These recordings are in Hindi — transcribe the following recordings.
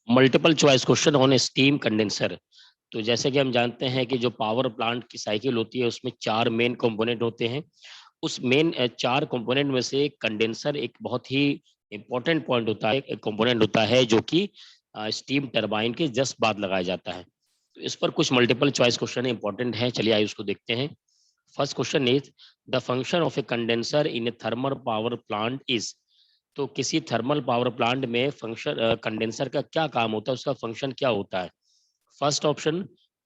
Multiple choice question on steam condenser. तो जैसे कि हम जानते हैं कि जो पावर प्लांट की साइकिल होती है उसमें चार मेन कंपोनेंट होते हैं। उस मेन चार कंपोनेंट में से कंडेंसर एक बहुत ही इंपॉर्टेंट पॉइंट होता है, एक कंपोनेंट होता है जो कि स्टीम टरबाइन के जस्ट बाद लगाया जाता है। तो इस पर कुछ मल्टीपल चॉइस क्वेश्चन इंपॉर्टेंट है, चलिए आइए उसको देखते हैं। First question is the function of A condenser in A thermal power plant is. तो किसी थर्मल पावर प्लांट में फंक्शन कंडेंसर का क्या काम होता है, उसका फंक्शन क्या होता है। First option,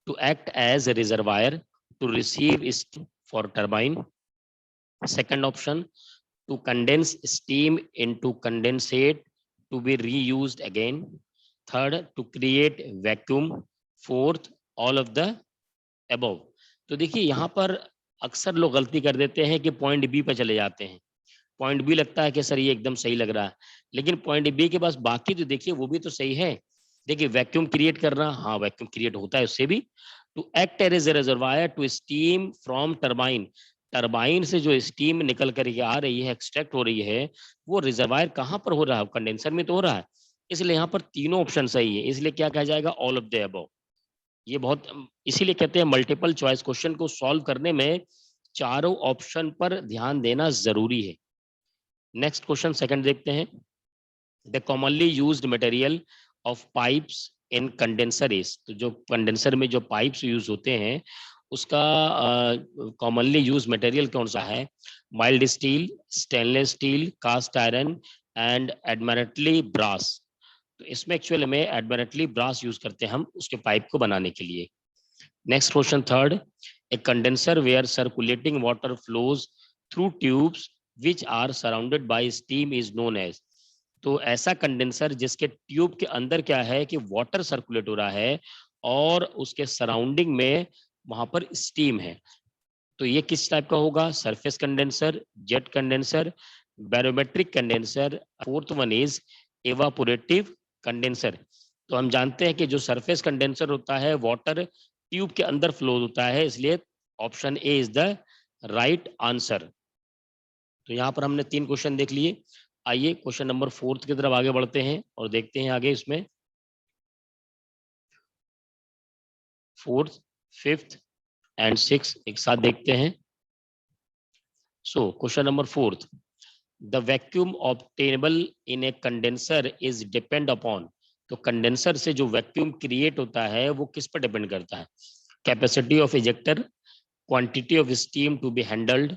to act as a reservoir to receive steam for turbine. Second option, to condense steam into condensate to be reused again. Third, to create vacuum. Fourth, all of the above. तो देखिए यहाँ पर अक्सर लोग गलती कर देते हैं कि पॉइंट बी पर चले जाते हैं। पॉइंट बी लगता है कि सर ये एकदम सही लग रहा है, लेकिन पॉइंट बी के पास बाकी तो देखिए वो भी तो सही है। देखिए वैक्यूम क्रिएट करना, हाँ वैक्यूम क्रिएट होता है उससे भी। To act as a reservoir to steam from turbine, turbine से जो स्टीम निकल करके आ रही है, एक्सट्रैक्ट हो रही है, वो रिजर्वायर कहाँ पर हो रहा है, कंडेंसर में तो हो रहा है। इसलिए यहाँ पर तीनों ऑप्शन सही है, इसलिए क्या कहा जाएगा, ऑल ऑफ द अबव। ये बहुत, इसीलिए कहते हैं मल्टीपल चॉइस क्वेश्चन को सॉल्व करने में चारों ऑप्शन पर ध्यान देना जरूरी है। नेक्स्ट क्वेश्चन सेकंड देखते हैं। The commonly used material of pipes in condenser is. तो जो कंडेंसर में जो पाइप्स यूज होते हैं उसका कॉमनली यूज मटेरियल कौन सा है। Mild steel, stainless steel, cast iron and admiralty brass. तो इसमें एक्चुअल में एडमरेटली ब्रास यूज करते हैं हम उसके पाइप को बनाने के लिए। Next question third, a condenser where circulating water flows through tubes which are surrounded by steam is known as. तो ऐसा कंडेंसर जिसके ट्यूब के अंदर क्या है कि वाटर सर्कुलेट हो रहा है और उसके सराउंडिंग में वहां पर स्टीम है, तो ये किस टाइप का होगा, surface condenser, jet condenser, barometric condenser. Fourth one is evaporative condenser. तो हम जानते हैं कि जो सरफेस कंडेंसर होता है वाटर ट्यूब के अंदर फ्लो होता है, इसलिए option A is the right answer. तो यहाँ पर हमने तीन क्वेश्चन देख लिए। आइए क्वेश्चन नंबर फोर्थ की तरफ आगे बढ़ते हैं और देखते हैं आगे इसमें फोर्थ, फिफ्थ एंड सिक्स एक साथ देखते हैं। So question number fourth, the vacuum obtainable in a condenser is depend upon. तो कंडेंसर से जो वैक्यूम क्रिएट होता है वो किस पर डिपेंड करता है। Capacity of ejector, quantity of steam to be handled,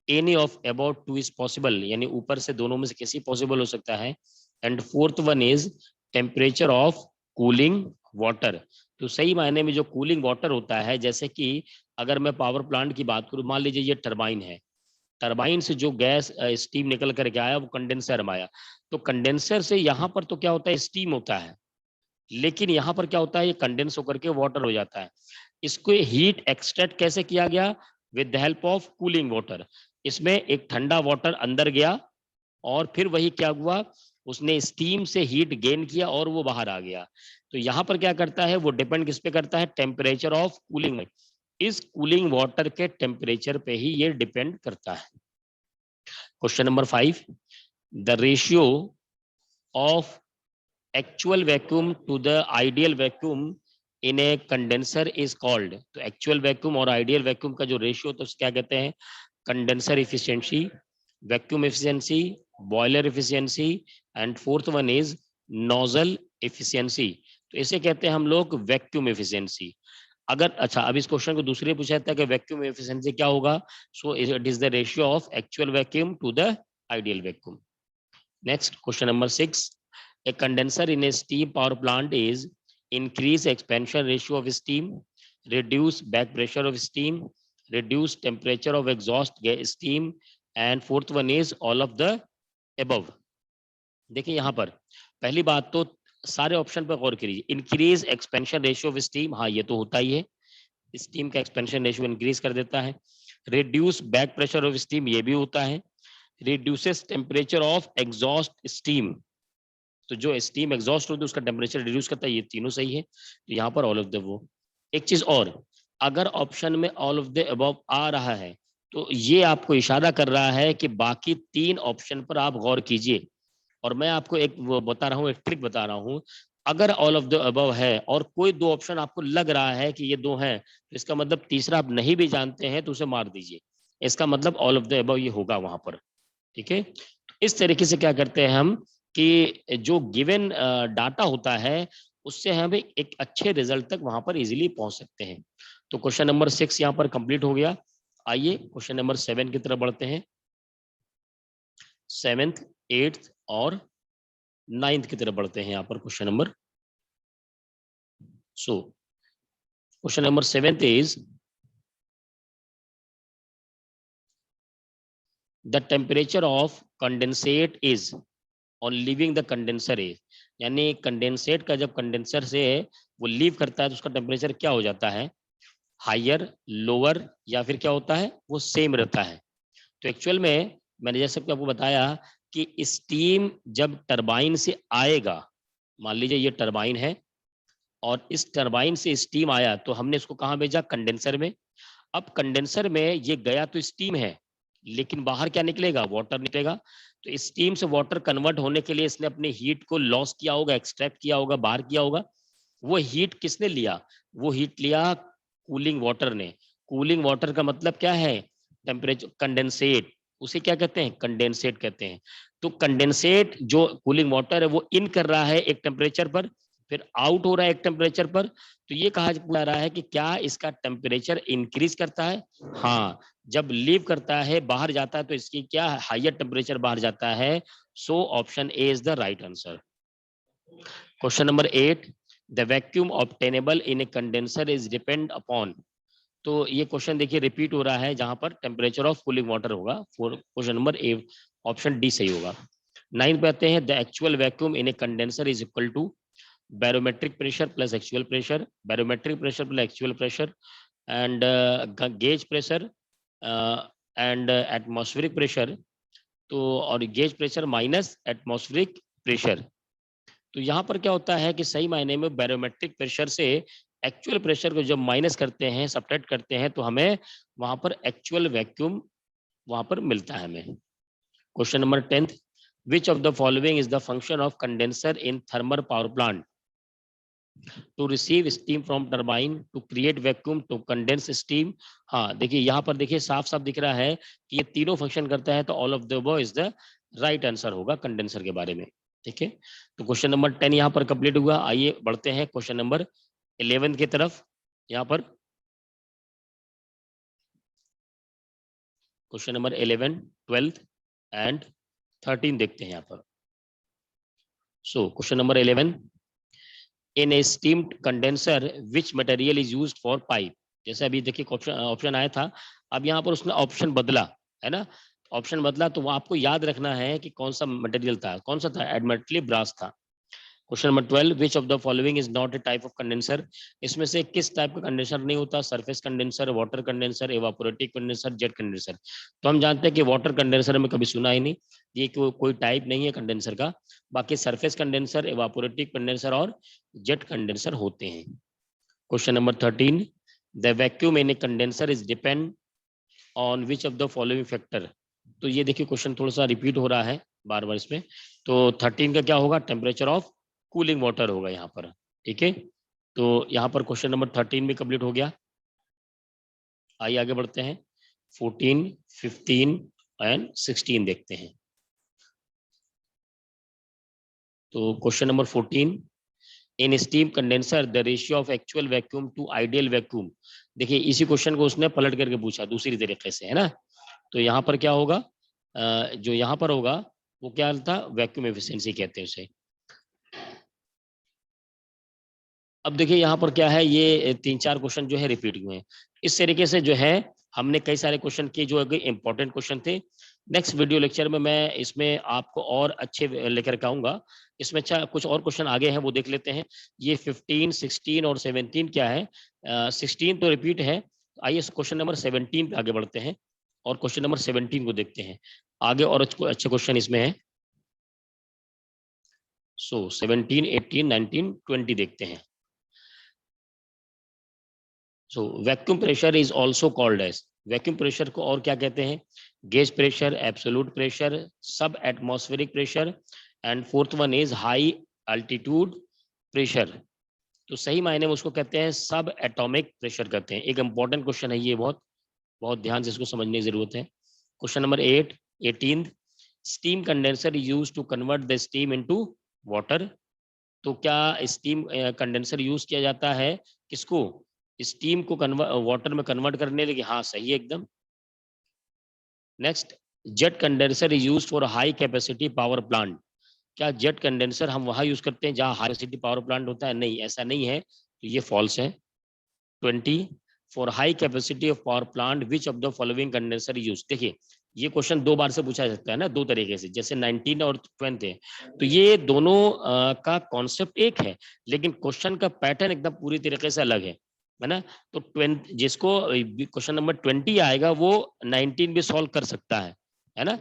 any of about two is possible, यानी ऊपर से दोनों में से किसी पॉसिबल हो सकता है। And fourth one is temperature of cooling water. तो सही मायने में जो कूलिंग वाटर होता है, जैसे कि अगर मैं पावर प्लांट की बात करूं, मान लीजिए ये टरबाइन है, टरबाइन से जो गैस स्टीम निकल करके आया वो कंडेंसर में आया। तो कंडेंसर से यहाँ पर तो क्या होता है, स्टीम होता है, लेकिन यहाँ पर क्या होता है, ये कंडेंस होकर के वाटर हो जाता है। इसको हीट एक्सट्रैक्ट कैसे किया गया, with the help of cooling water. इसमें एक ठंडा वाटर अंदर गया और फिर वही क्या हुआ, उसने स्टीम से हीट गेन किया और वो बाहर आ गया। तो यहाँ पर क्या करता है, वो डिपेंड किस पे करता है, टेम्परेचर ऑफ कूलिंग। इस कूलिंग वाटर के टेम्परेचर पे ही ये डिपेंड करता है। Question number five, the ratio of actual vacuum to the ideal vacuum in a condenser is called. तो एक्चुअल वैक्यूम और आइडियल वैक्यूम का जो रेशियो तो क्या कहते हैं, condenser efficiency, vacuum efficiency, boiler efficiency and fourth one is nozzle efficiency. तो इसे कहते हैं हम लोग वैक्यूम एफिशिएंसी। अगर अच्छा, अब इस क्वेश्चन को दूसरे पूछा जाता है कि वैक्यूम एफिशिएंसी क्या होगा, so it is the ratio of actual vacuum to the ideal vacuum. Next question number six, a condenser in a steam power plant is increase expansion ratio of steam, reduce back pressure of steam, reduce temperature of exhaust gas steam and fourth one is all of the above। देखिए यहाँ पर पहली बात तो सारे ऑप्शन पर गौर करिए। Increase expansion ratio of steam, हाँ ये तो होता ही है, स्टीम का एक्सपेंशन रेशियो इंक्रीज कर देता है। Reduce back pressure of steam, ये भी होता है। Reduces temperature of exhaust steam, तो जो स्टीम एग्जॉस्ट होती है उसका टेम्परेचर रिड्यूस करता है, ये तीनों सही है। तो यहाँ पर ऑल ऑफ द वो। एक चीज और, अगर ऑप्शन में ऑल ऑफ द अबव आ रहा है तो ये आपको इशारा कर रहा है कि बाकी तीन ऑप्शन पर आप गौर कीजिए। और मैं आपको एक वो बता रहा हूँ, एक ट्रिक बता रहा हूँ। अगर ऑल ऑफ द अबव है और कोई दो ऑप्शन आपको लग रहा है कि ये दो हैं, तो इसका मतलब तीसरा आप नहीं भी जानते हैं तो उसे मार दीजिए। इसका मतलब ऑल ऑफ द अबव ये होगा वहां पर। ठीक है, इस तरीके से क्या करते हैं हम कि जो गिवन डाटा होता है उससे हम एक अच्छे रिजल्ट तक वहां पर इजीली पहुंच सकते हैं। तो क्वेश्चन नंबर 6 यहाँ पर कंप्लीट हो गया। आइए क्वेश्चन नंबर 7 की तरफ बढ़ते हैं। 7th 8th और 9th की तरफ बढ़ते हैं यहाँ पर question number. So question number 7th is the temperature of condensate is on leaving the condenser is, यानी कंडेंसेट का जब कंडेंसर से वो लीव करता है तो उसका टेम्परेचर क्या हो जाता है, हायर, लोअर, या फिर क्या होता है वो सेम रहता है। तो एक्चुअल में मैंने जैसे आपको बताया कि स्टीम जब टरबाइन से आएगा, मान लीजिए ये टरबाइन है और इस टरबाइन से स्टीम आया तो हमने इसको कहाँ भेजा, कंडेंसर में। अब कंडेंसर में ये गया तो स्टीम है, लेकिन बाहर क्या निकलेगा, वाटर निकलेगा। तो स्टीम से वाटर कन्वर्ट होने के लिए इसने अपने हीट को लॉस किया होगा, एक्सट्रैक्ट किया होगा, बाहर किया होगा। वो हीट किसने लिया, वो हीट लिया कूलिंग वाटर ने। कूलिंग वाटर का मतलब क्या है, टेम्परेचर, कंडेंसेट, उसे क्या कहते हैं, कंडेंसेट कहते हैं। तो कंडेंसेट जो कूलिंग वाटर है वो इन कर रहा है एक टेम्परेचर पर, फिर आउट हो रहा है एक टेम्परेचर पर। तो ये कहा जा रहा है कि क्या इसका टेम्परेचर इंक्रीज करता है, हाँ। जब लीव करता है, बाहर जाता है, तो इसकी क्या हायर टेम्परेचर बाहर जाता है। So option A is the right answer. Question number 8, the vacuum obtainable in a condenser is depend upon. तो ये क्वेश्चन देखिए रिपीट हो रहा है, जहां पर टेम्परेचर ऑफ कूलिंग वाटर होगा। Question number A, option D सही होगा। 9 पे आते हैं, the actual vacuum in a condenser is equal to barometric pressure plus actual pressure, barometric pressure plus actual pressure, and gauge pressure and atmospheric pressure. तो और gauge pressure minus atmospheric pressure. तो यहाँ पर क्या होता है कि सही मायने में बैरोमेट्रिक प्रेशर से एक्चुअल प्रेशर को जब माइनस करते हैं, सब्ट्रैक्ट करते हैं, तो हमें वहां पर एक्चुअल वैक्यूम वहां पर मिलता है हमें। Question number 10, which of the following is the function of condenser in thermal power plant to receive steam from turbine to create vacuum to condense steam. हाँ देखिए यहाँ पर देखिए साफ साफ दिख रहा है कि ये तीनों फंक्शन करता है, तो all of the above is the right answer होगा कंडेंसर के बारे में। ठीक है, तो क्वेश्चन नंबर 10 यहाँ पर कंप्लीट हुआ। आइए बढ़ते हैं क्वेश्चन नंबर 11 की तरफ। यहाँ पर क्वेश्चन नंबर 11, 12 एंड 13 देखते हैं यहाँ पर। सो question number 11, in A steamed condenser which material is used for pipe. जैसे अभी देखिए ऑप्शन आया था, अब यहाँ पर उसने ऑप्शन बदला है ना, ऑप्शन बदला तो वो आपको याद रखना है कि कौन सा मटेरियल था, कौन सा था, एडमिटली ब्रास था। Question number 12, which of the following is not a type of condenser. इसमें से किस टाइप का कंडेंसर नहीं होता, surface condenser, water condenser, evaporative condenser, jet condenser. तो हम जानते हैं कि वाटर कंडेंसर में कभी सुना ही नहीं, ये कोई टाइप नहीं है कंडेंसर का। बाकी सरफेस कंडेंसर, एवापोरेटिव कंडेंसर और जेट कंडेंसर होते हैं। Question number 13, the vacuum in a condenser is depend on which of the following factor. तो ये देखिए क्वेश्चन थोड़ा सा रिपीट हो रहा है बार बार इसमें। तो 13 का क्या होगा, टेम्परेचर ऑफ कूलिंग वाटर होगा यहाँ पर। ठीक है, तो यहाँ पर क्वेश्चन नंबर 13 भी कंप्लीट हो गया। आइए आगे बढ़ते हैं, 14, 15 एंड 16 देखते हैं। तो question number 14, in steam condenser the ratio of actual vacuum to ideal vacuum. देखिए इसी क्वेश्चन को उसने पलट करके पूछा दूसरी तरीके से, है ना। तो यहाँ पर क्या होगा, जो यहाँ पर होगा वो क्या था, वैक्यूम एफिशिएंसी कहते हैं उसे। अब देखिए यहाँ पर क्या है, ये 3-4 क्वेश्चन जो है रिपीट हुए हैं। इस तरीके से जो है हमने कई सारे क्वेश्चन किए जो इंपॉर्टेंट क्वेश्चन थे। नेक्स्ट वीडियो लेक्चर में मैं इसमें आपको और अच्छे लेकर के आऊंगा। इसमें अच्छा कुछ और क्वेश्चन आगे हैं वो देख लेते हैं। ये 15, 16 और 17 क्या है, 16 तो रिपीट है। आइए क्वेश्चन नंबर 17 पे आगे बढ़ते हैं और क्वेश्चन नंबर 17 को देखते हैं आगे, और अच्छे क्वेश्चन इसमें है। सो 17, 18, 19, 20 देखते हैं। So vacuum pressure is also called as, vacuum pressure को और क्या कहते हैं, gauge pressure, absolute pressure, sub atmospheric pressure, and fourth one is high altitude pressure, तो सही मायने में उसको कहते हैं सब एटॉमिक प्रेशर कहते हैं। एक इंपॉर्टेंट क्वेश्चन है ये, बहुत बहुत ध्यान से इसको समझने की जरूरत है। Question number 18, steam condenser use to convert the steam into water. तो क्या स्टीम कंडेंसर यूज किया जाता है किसको, स्टीम को वाटर में कन्वर्ट करने लगे, हाँ सही है एकदम। Next, jet condenser is use for high capacity power plant. क्या जेट कंडेंसर हम वहां यूज करते हैं जहां हाई कैपेसिटी पावर प्लांट होता है, नहीं ऐसा नहीं है, तो ये फॉल्स है। 20, for high capacity of power plant which of the following condenser use. देखिए ये क्वेश्चन दो बार से पूछा जा सकता है ना, दो तरीके से, जैसे 19 और 20 है, तो ये दोनों का कॉन्सेप्ट एक है, लेकिन क्वेश्चन का पैटर्न एकदम पूरी तरीके से अलग है ना। तो 20 जिसको क्वेश्चन नंबर 20 आएगा वो 19 भी सॉल्व कर सकता है ना।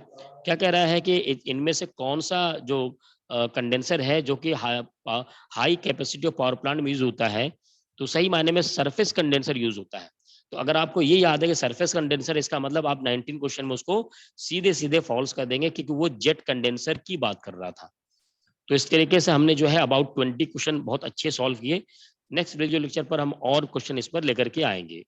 क्या कह रहा है कि इनमें से कौन सा जो कंडेंसर है जो कि high capacity of power plant में यूज होता है, तो सही मायने में सरफेस कंडेंसर यूज होता है। तो अगर आपको ये याद है कि सरफेस कंडेंसर, इसका मतलब आप 19 क्वेश्चन में उसको सीधे सीधे फॉल्स कर देंगे क्योंकि वो जेट कंडेंसर की बात कर रहा था। तो इस तरीके से हमने जो है अबाउट 20 क्वेश्चन बहुत अच्छे सॉल्व किए। नेक्स्ट वीडियो लेक्चर पर हम और क्वेश्चन इस पर लेकर के आएंगे।